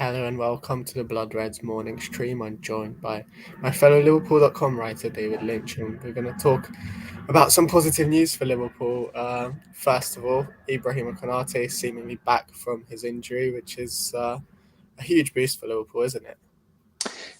Hello and welcome to the Blood Reds morning stream. I'm joined by my fellow Liverpool.com writer David Lynch, and we're going to talk about some positive news for Liverpool. First of all, Ibrahima Konate seemingly back from his injury, which is a huge boost for Liverpool, isn't it?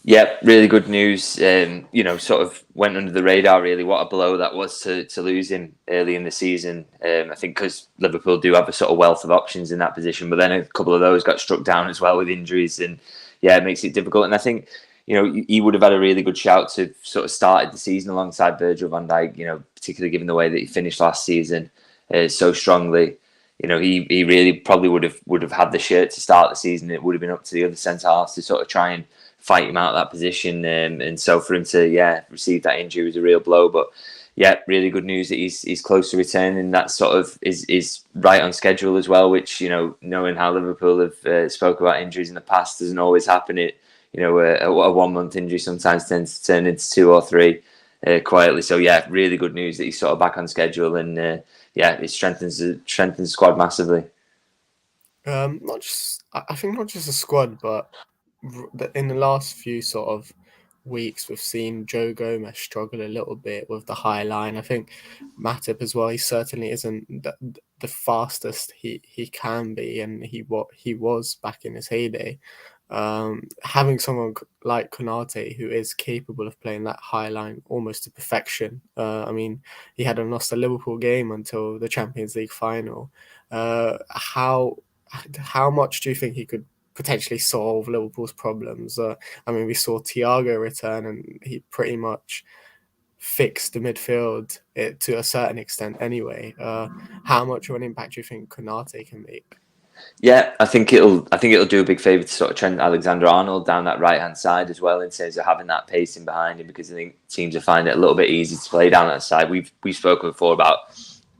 Yeah, really good news. Sort of went under the radar. Really, what a blow that was to lose him early in the season. I think because Liverpool do have a sort of wealth of options in that position, but then a couple of those got struck down as well with injuries, and yeah, it makes it difficult. And I think he would have had a really good shout to sort of started the season alongside Virgil van Dijk. Particularly given the way that he finished last season so strongly. He really probably would have had the shirt to start the season. It would have been up to the other centre halves to sort of try and fight him out of that position. And so for him to receive that injury was a real blow. But yeah, really good news that he's close to returning. That sort of is right on schedule as well. Which knowing how Liverpool have spoke about injuries in the past doesn't always happen. A 1 month injury sometimes tends to turn into 2 or 3 quietly. So yeah, really good news that he's sort of back on schedule and it strengthens the squad massively. I think not just the squad, but in the last few sort of weeks, we've seen Joe Gomez struggle a little bit with the high line. I think Matip as well. He certainly isn't the fastest he can be, and he was back in his heyday. Having someone like Konate who is capable of playing that high line almost to perfection. He hadn't lost a Liverpool game until the Champions League final. How much do you think he could potentially solve Liverpool's problems? We saw Thiago return, and he pretty much fixed the midfield to a certain extent anyway. How much of an impact do you think Konate can make? Yeah, I think it'll do a big favour to sort of Trent Alexander-Arnold down that right hand side as well in terms of having that pacing behind him, because I think teams are finding it a little bit easy to play down that side. We've spoken before about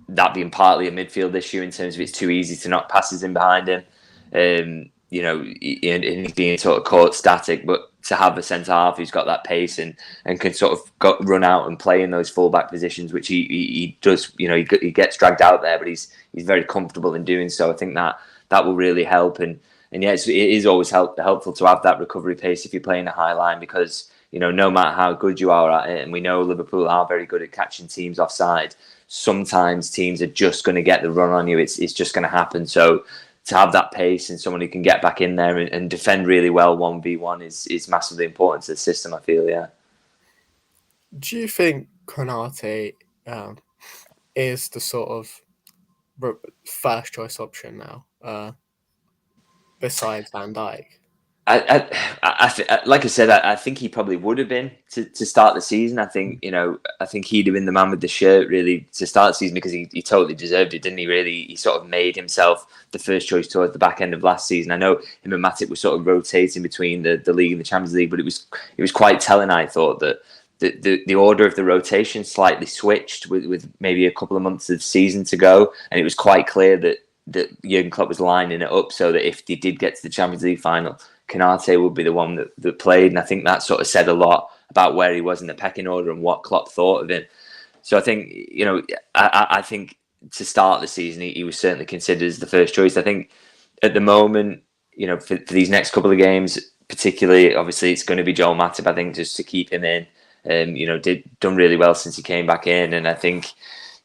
that being partly a midfield issue in terms of it's too easy to knock passes in behind him. And he's being sort of caught static, but to have a centre half who's got that pace and can sort of run out and play in those fullback positions, which he does. He gets dragged out there, but he's very comfortable in doing so. I think that will really help. And yeah, it is always helpful to have that recovery pace if you're playing a high line, because no matter how good you are at it, and we know Liverpool are very good at catching teams offside, sometimes teams are just going to get the run on you. It's just going to happen. So to have that pace and someone who can get back in there and defend really well 1v1 is massively important to the system, I feel, yeah. Do you think Konate is the sort of first choice option now, besides Van Dijk? Like I said, I think he probably would have been to start the season. I think he'd have been the man with the shirt really to start the season, because he totally deserved it, didn't he? Really, he sort of made himself the first choice towards the back end of last season. I know him and Matip were sort of rotating between the league and the Champions League, but it was quite telling, I thought, that the order of the rotation slightly switched with maybe a couple of months of the season to go, and it was quite clear that Jurgen Klopp was lining it up so that if they did get to the Champions League final, Konate would be the one that played. And I think that sort of said a lot about where he was in the pecking order and what Klopp thought of him. So I think, I think to start the season, he was certainly considered as the first choice. I think at the moment, for these next couple of games, particularly, obviously, it's going to be Joel Matip, I think, just to keep him in. Done really well since he came back in. And I think,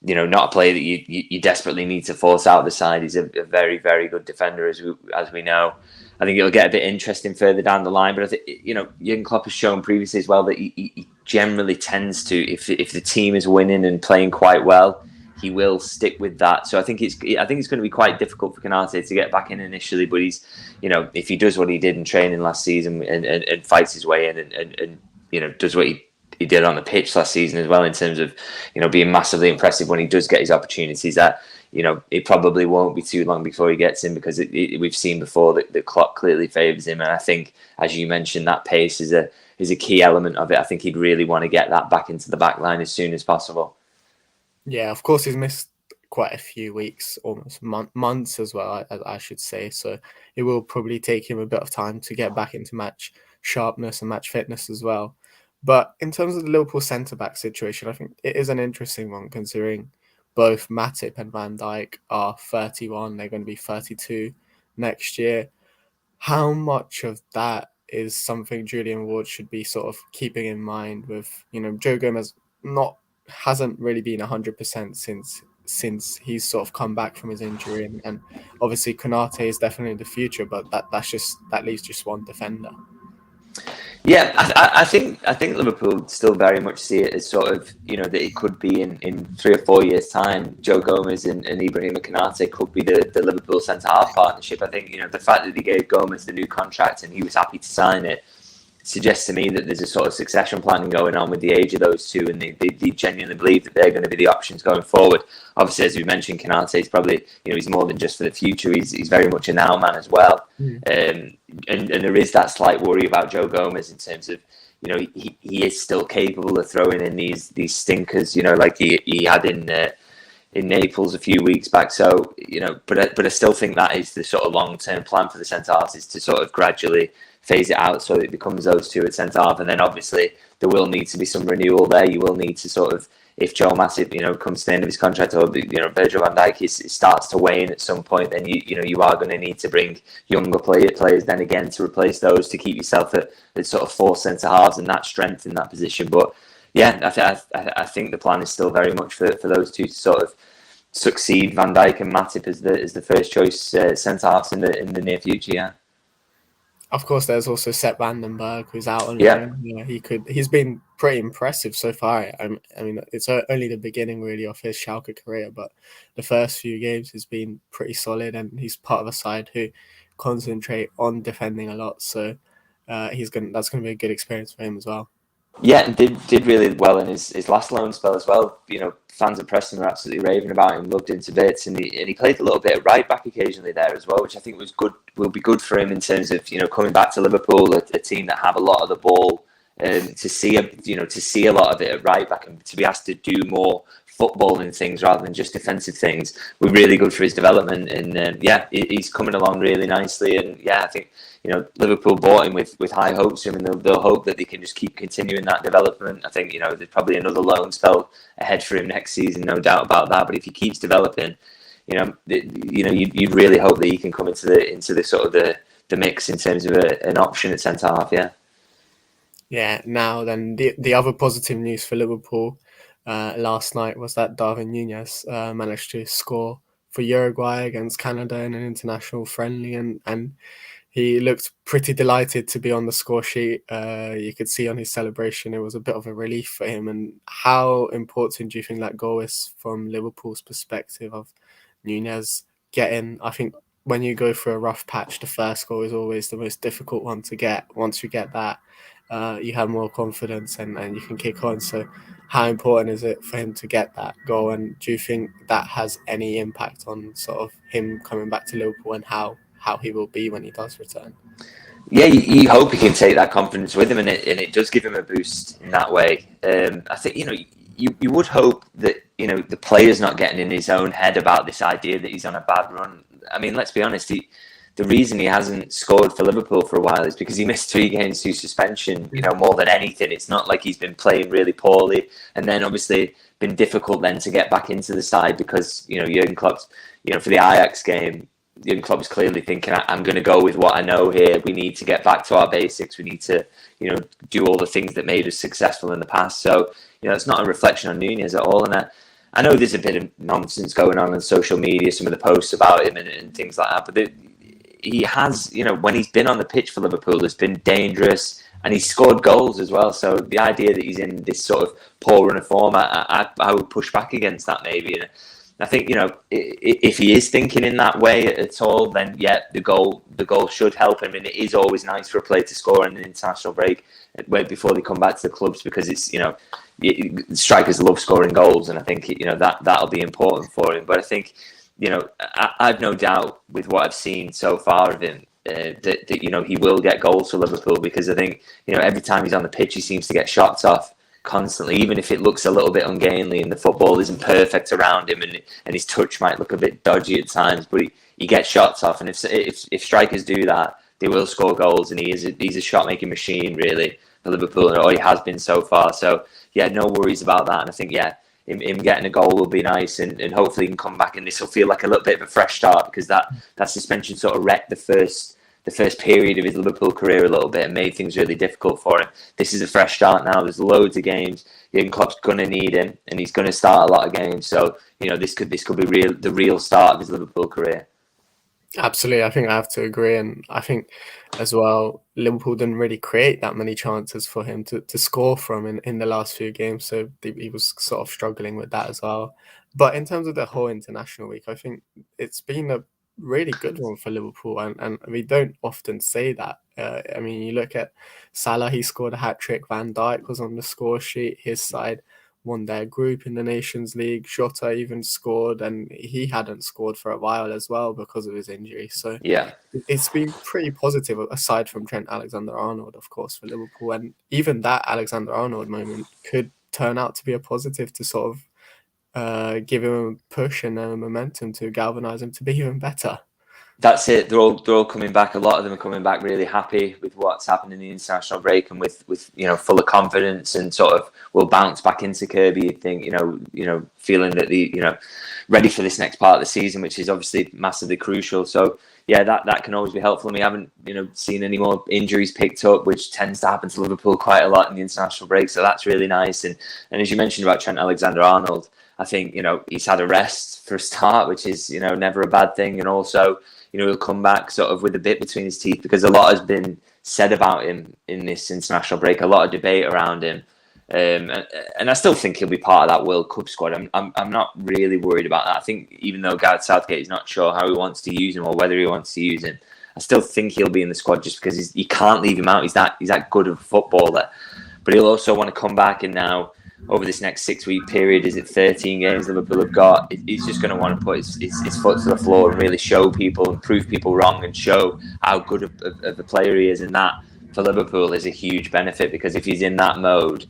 not a player that you desperately need to force out of the side. He's a very, very good defender, as we know. I think it'll get a bit interesting further down the line, but I think Jurgen Klopp has shown previously as well that he generally tends to, if the team is winning and playing quite well, he will stick with that. So I think it's going to be quite difficult for Konate to get back in initially, but he's if he does what he did in training last season and fights his way in and does what he did on the pitch last season as well, in terms of being massively impressive when he does get his opportunities, that it probably won't be too long before he gets in, because we've seen before that the clock clearly favours him. And I think, as you mentioned, that pace is a key element of it. I think he'd really want to get that back into the back line as soon as possible. Yeah, of course, he's missed quite a few weeks, almost months as well, I should say. So it will probably take him a bit of time to get back into match sharpness and match fitness as well. But in terms of the Liverpool centre-back situation, I think it is an interesting one, considering both Matip and Van Dijk are 31. They're going to be 32 next year. how much of that is something Julian Ward should be sort of keeping in mind with, Joe Gomez hasn't really been 100% since he's sort of come back from his injury, and obviously Konate is definitely the future, but that leaves just one defender. Yeah, I think Liverpool still very much see it as sort of, that it could be in 3 or 4 years' time, Joe Gomez and Ibrahima Konate could be the Liverpool centre-half partnership. I think, the fact that they gave Gomez the new contract and he was happy to sign it suggests to me that there's a sort of succession planning going on with the age of those two, and they genuinely believe that they're going to be the options going forward. Obviously, as we mentioned, Konate is probably, he's more than just for the future. He's very much a now man as well. And there is that slight worry about Joe Gomez in terms of, he is still capable of throwing in these stinkers, like he had in Naples a few weeks back. So, but I still think that is the sort of long-term plan for the centre-halves, is to sort of gradually phase it out so it becomes those two at centre-half. And then obviously there will need to be some renewal there. You will need to sort of, if Joe Matip, comes to the end of his contract, or, Virgil van Dijk starts to wane at some point, then you are going to need to bring younger players then again to replace those, to keep yourself at sort of 4 centre-halves and that strength in that position. But yeah, I think the plan is still very much for those two to sort of succeed Van Dijk and Matip as the first choice centre-halves in the near future, yeah. Of course, there's also Sepp Vandenberg, who's out on loan. He's been pretty impressive so far. I mean, it's only the beginning really of his Schalke career, but the first few games has been pretty solid, and he's part of a side who concentrate on defending a lot. So that's going to be a good experience for him as well. Yeah, and did really well in his last loan spell as well. Fans at Preston were absolutely raving about him, loved him to bits, and he played a little bit of right back occasionally there as well, which I think was good. Will be good for him in terms of coming back to Liverpool, a team that have a lot of the ball, to see a lot of it at right back, and to be asked to do more footballing things rather than just defensive things, were really good for his development. And he's coming along really nicely. And yeah, I think Liverpool bought him with high hopes for him, and they'll hope that they can just keep continuing that development. I think there's probably another loan spell ahead for him next season, no doubt about that. But if he keeps developing, you'd really hope that he can come into the sort of the mix in terms of an option at centre half. Yeah. Yeah. Now then, the other positive news for Liverpool last night was that Darwin Nunez managed to score for Uruguay against Canada in an international friendly, and he looked pretty delighted to be on the score sheet. You could see on his celebration it was a bit of a relief for him. And how important do you think that goal is from Liverpool's perspective of Nunez getting? I think when you go through a rough patch, the first goal is always the most difficult one to get. Once you get that, you have more confidence and you can kick on. So how important is it for him to get that goal? And do you think that has any impact on sort of him coming back to Liverpool and how he will be when he does return? Yeah, you hope he can take that confidence with him, and it does give him a boost in that way. I think you would hope that the player's not getting in his own head about this idea that he's on a bad run. I mean, let's be honest. The reason he hasn't scored for Liverpool for a while is because he missed 3 games through suspension. More than anything, it's not like he's been playing really poorly, and then obviously been difficult then to get back into the side because Jurgen Klopp's for the Ajax game. Jurgen Klopp was clearly thinking, I'm going to go with what I know here. We need to get back to our basics. We need to, do all the things that made us successful in the past. So, it's not a reflection on Nunez at all. And I know there's a bit of nonsense going on social media, some of the posts about him and things like that. But he has, when he's been on the pitch for Liverpool, it's been dangerous. And he's scored goals as well. So the idea that he's in this sort of poor run of form, I would push back against that maybe. And I think, if he is thinking in that way at all, then yeah, the goal should help him. And it is always nice for a player to score in an international break before they come back to the clubs, because it's, strikers love scoring goals. And I think, that'll be important for him. But I think, I've no doubt with what I've seen so far of him, that he will get goals for Liverpool, because I think, every time he's on the pitch, he seems to get shots off constantly, even if it looks a little bit ungainly and the football isn't perfect around him and his touch might look a bit dodgy at times, but he gets shots off. And if strikers do that, they will score goals, and he's a shot-making machine, really, for Liverpool, or he has been so far. So, yeah, no worries about that. And I think, yeah, him getting a goal will be nice, and hopefully he can come back, and this will feel like a little bit of a fresh start, because that suspension sort of wrecked the the first period of his Liverpool career a little bit and made things really difficult for him. This is a fresh start now. There's loads of games. Jurgen Klopp's going to need him, and he's going to start a lot of games. So this could be the real start of his Liverpool career. Absolutely, I think I have to agree, and I think as well Liverpool didn't really create that many chances for him to score from in the last few games, so he was sort of struggling with that as well. But in terms of the whole international week, I think it's been a really good one for Liverpool, and we don't often say that. I mean, you look at Salah, he scored a hat-trick, Van Dijk was on the score sheet, his side won their group in the Nations League. Jota even scored, and he hadn't scored for a while as well because of his injury. So yeah, it's been pretty positive, aside from Trent Alexander-Arnold, of course, for Liverpool. And even that Alexander-Arnold moment could turn out to be a positive to sort of give him a push and a momentum to galvanise him to be even better. That's it. They're all coming back. A lot of them are coming back really happy with what's happened in the international break, and with full of confidence, and sort of will bounce back into Kirby. You think feeling that ready for this next part of the season, which is obviously massively crucial. So yeah, that can always be helpful. And we haven't seen any more injuries picked up, which tends to happen to Liverpool quite a lot in the international break. So that's really nice. And as you mentioned about Trent Alexander-Arnold, I think he's had a rest for a start, which is never a bad thing, and also. He'll come back sort of with a bit between his teeth, because a lot has been said about him in this international break, a lot of debate around him. And I still think he'll be part of that World Cup squad. I'm not really worried about that. I think even though Gareth Southgate is not sure how he wants to use him or whether he wants to use him, I still think he'll be in the squad just because you can't leave him out. He's that good of a footballer. But he'll also want to come back, and now over this next 6-week period, is it 13 games Liverpool have got? He's just going to want to put his foot to the floor and really show people and prove people wrong and show how good of a player he is. And that, for Liverpool, is a huge benefit, because if he's in that mode,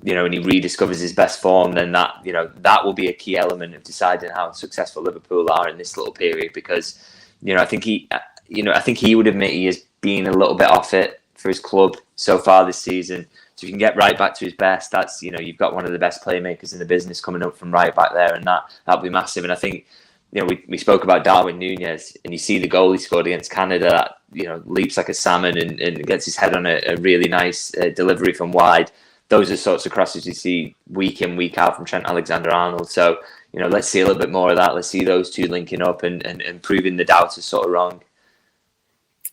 and he rediscovers his best form, then that will be a key element of deciding how successful Liverpool are in this little period. Because, I think he would admit he has been a little bit off it for his club so far this season. So if you can get right back to his best, that's you've got one of the best playmakers in the business coming up from right back there, and that'll be massive. And I think we spoke about Darwin Nunez, and you see the goal he scored against Canada, that leaps like a salmon and gets his head on a really nice delivery from wide. Those are sorts of crosses you see week in, week out from Trent Alexander-Arnold. So let's see a little bit more of that. Let's see those two linking up and proving the doubters sort of wrong.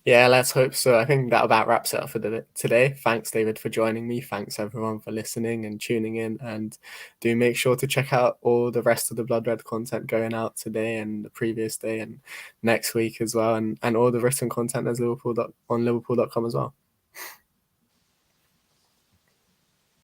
Yeah, let's hope so. I think that about wraps it up for today. Thanks, David, for joining me. Thanks, everyone, for listening and tuning in. And do make sure to check out all the rest of the Blood Red content going out today and the previous day and next week as well. And all the written content as on Liverpool.com as well.